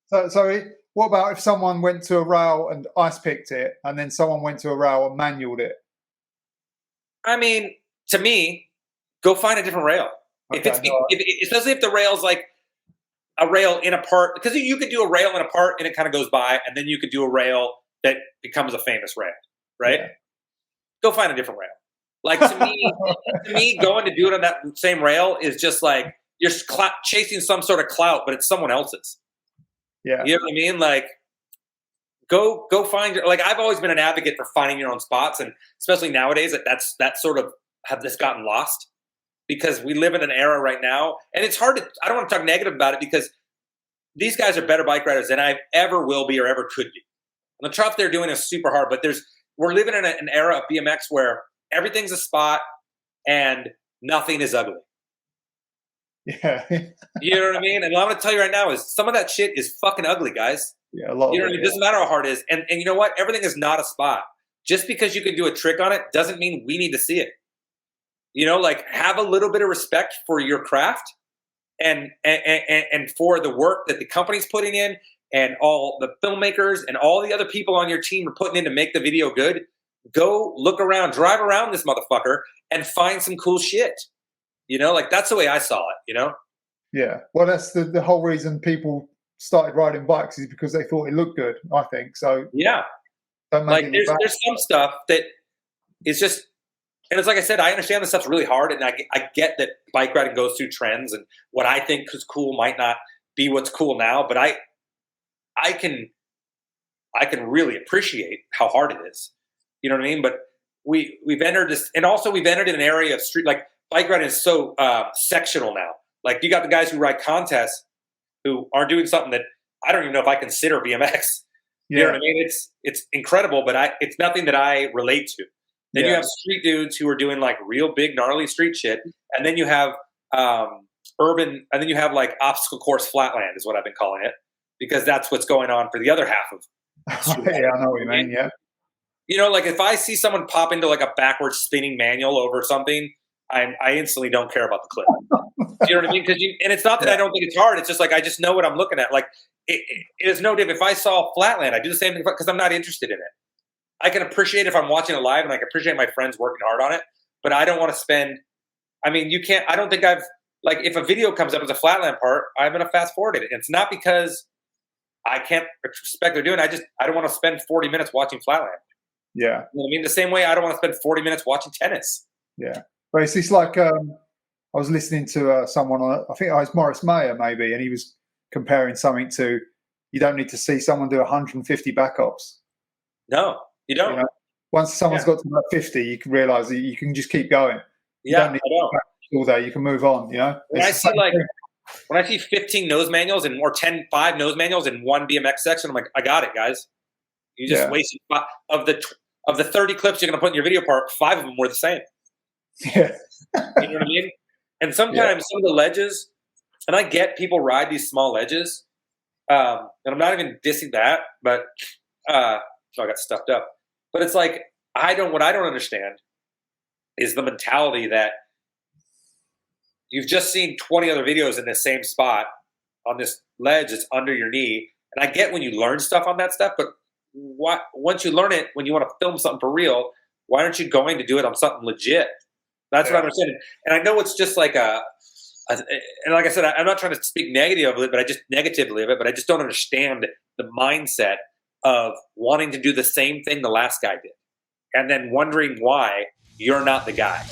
What about if someone went to a rail and ice picked it, and then someone went to a rail and manualed it? I mean, to me, go find a different rail. Okay, Especially if the rail's like a rail in a part, because you could do a rail in a part and it kind of goes by, and then you could do a rail that becomes a famous rail, right? Yeah. Go find a different rail. Like to me, going to do it on that same rail is just like you're chasing some sort of clout, but it's someone else's. Yeah, you know what I mean. Like, go find your. Like, I've always been an advocate for finding your own spots, and especially nowadays, that's sort of have this gotten lost because we live in an era right now, and it's hard to. I don't want to talk negative about it because these guys are better bike riders than I ever will be or ever could be. And the stuff they're doing is super hard, but we're living in an era of BMX where everything's a spot and nothing is ugly. Yeah. You know what I mean? And what I'm going to tell you right now is some of that shit is fucking ugly, guys. Yeah, a lot. You know what I mean? It doesn't matter how hard it is. And you know what? Everything is not a spot. Just because you can do a trick on it doesn't mean we need to see it. You know, like, have a little bit of respect for your craft and for the work that the company's putting in and all the filmmakers and all the other people on your team are putting in to make the video good. Go look around, drive around this motherfucker and find some cool shit. You know, like, that's the way I saw it, you know? Yeah. Well, that's the whole reason people started riding bikes is because they thought it looked good, I think. So, yeah. Like, there's some stuff that is just, and it's like I said, I understand this stuff's really hard, and I get that bike riding goes through trends, and what I think is cool might not be what's cool now, but I can really appreciate how hard it is. You know what I mean? But we've entered this, and also we've entered an area of street, like, bike riding is so sectional now. Like, you got the guys who ride contests who are doing something that I don't even know if I consider BMX. You know what I mean? It's incredible, but it's nothing that I relate to. Then you have street dudes who are doing like real big gnarly street shit, and then you have urban, and then you have like obstacle course flatland is what I've been calling it, because that's what's going on for the other half of. Yeah, I know what you mean. Yeah. You know, like, if I see someone pop into like a backwards spinning manual over something, I instantly don't care about the clip. You know what I mean? And it's not that I don't think it's hard. It's just like I just know what I'm looking at. Like, it is no different. If I saw flatland, I do the same thing because I'm not interested in it. I can appreciate if I'm watching it live, and I can appreciate my friends working hard on it. But I don't want to spend. I mean, you can't. I don't think I've like if a video comes up as a flatland part, I'm going to fast forward it. And it's not because I can't respect they're doing. I don't want to spend 40 minutes watching flatland. Yeah. You know what I mean? The same way I don't want to spend 40 minutes watching tennis. Yeah. But it's like I was listening to someone on, I think it was Morris Mayer maybe, and he was comparing something to, you don't need to see someone do 150 back ops. No, you don't. You know? Once someone's got to about 50, you can realize that you can just keep going. You don't need to all day. You can move on, you know? When I see 15 nose manuals or 5 nose manuals in one BMX section, I'm like, I got it, guys. You just wasted of the 30 clips you're going to put in your video part, 5 of them were the same. Yeah. You know what I mean? And sometimes some of the ledges, and I get people ride these small ledges, and I'm not even dissing that, but so I got stuffed up. But it's like, what I don't understand is the mentality that you've just seen 20 other videos in the same spot on this ledge that's under your knee. And I get when you learn stuff on that stuff, but once you learn it, when you want to film something for real, why aren't you going to do it on something legit? That's what I'm saying. And I know it's just like and like I said, I'm not trying to speak negatively of it, but I just don't understand the mindset of wanting to do the same thing the last guy did, and then wondering why you're not the guy.